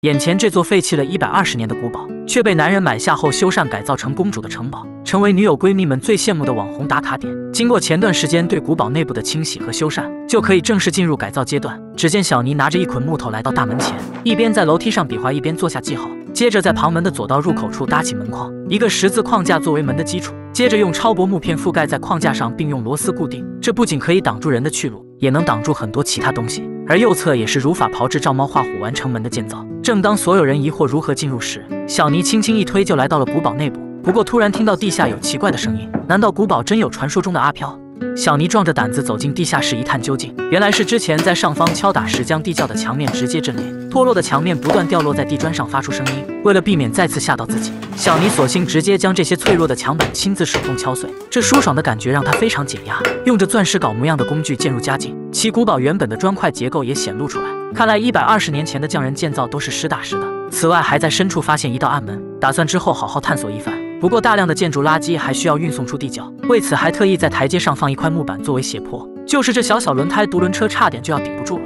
眼前这座废弃了120年的古堡，却被男人买下后修缮改造成公主的城堡，成为女友闺蜜们最羡慕的网红打卡点。经过前段时间对古堡内部的清洗和修缮，就可以正式进入改造阶段。只见小尼拿着一捆木头来到大门前，一边在楼梯上比划，一边做下记号。接着在旁门的左道入口处搭起门框，一个十字框架作为门的基础。接着用超薄木片覆盖在框架上，并用螺丝固定。这不仅可以挡住人的去路，也能挡住很多其他东西。而右侧也是如法炮制照猫画虎完成门的建造。正当所有人疑惑如何进入时，小尼轻轻一推就来到了古堡内部。不过突然听到地下有奇怪的声音，难道古堡真有传说中的阿飘？小尼壮着胆子走进地下室一探究竟，原来是之前在上方敲打时将地窖的墙面直接震裂，脱落的墙面不断掉落在地砖上发出声音。为了避免再次吓到自己，小尼索性直接将这些脆弱的墙板亲自手动敲碎，这舒爽的感觉让他非常解压。用着钻石镐模样的工具渐入佳境，其古堡原本的砖块结构也显露出来。看来120年前的匠人建造都是实打实的。此外还在深处发现一道暗门，打算之后好好探索一番。不过大量的建筑垃圾还需要运送出地窖，为此还特意在台阶上放一块木板作为斜坡，就是这小轮胎独轮车差点就要顶不住了。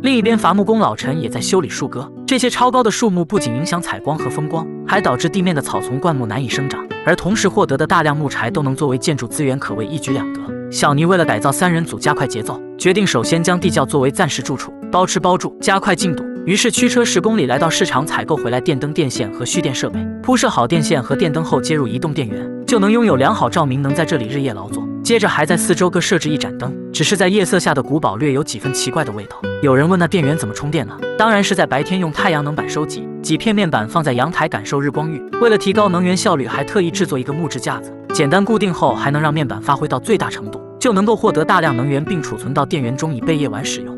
另一边伐木工老陈也在修理树棵，这些超高的树木不仅影响采光和风光，还导致地面的草丛灌木难以生长，而同时获得的大量木柴都能作为建筑资源，可谓一举两得。小尼为了改造3人组加快节奏，决定首先将地窖作为暂时住处，包吃包住，加快进度。于是驱车10公里来到市场采购回来电灯、电线和蓄电设备，铺设好电线和电灯后接入移动电源，就能拥有良好照明，能在这里日夜劳作。接着还在四周各设置一盏灯，只是在夜色下的古堡略有几分奇怪的味道。有人问那电源怎么充电呢？当然是在白天用太阳能板收集，几片面板放在阳台感受日光浴。为了提高能源效率，还特意制作一个木质架子，简单固定后还能让面板发挥到最大程度，就能够获得大量能源并储存到电源中以备夜晚使用。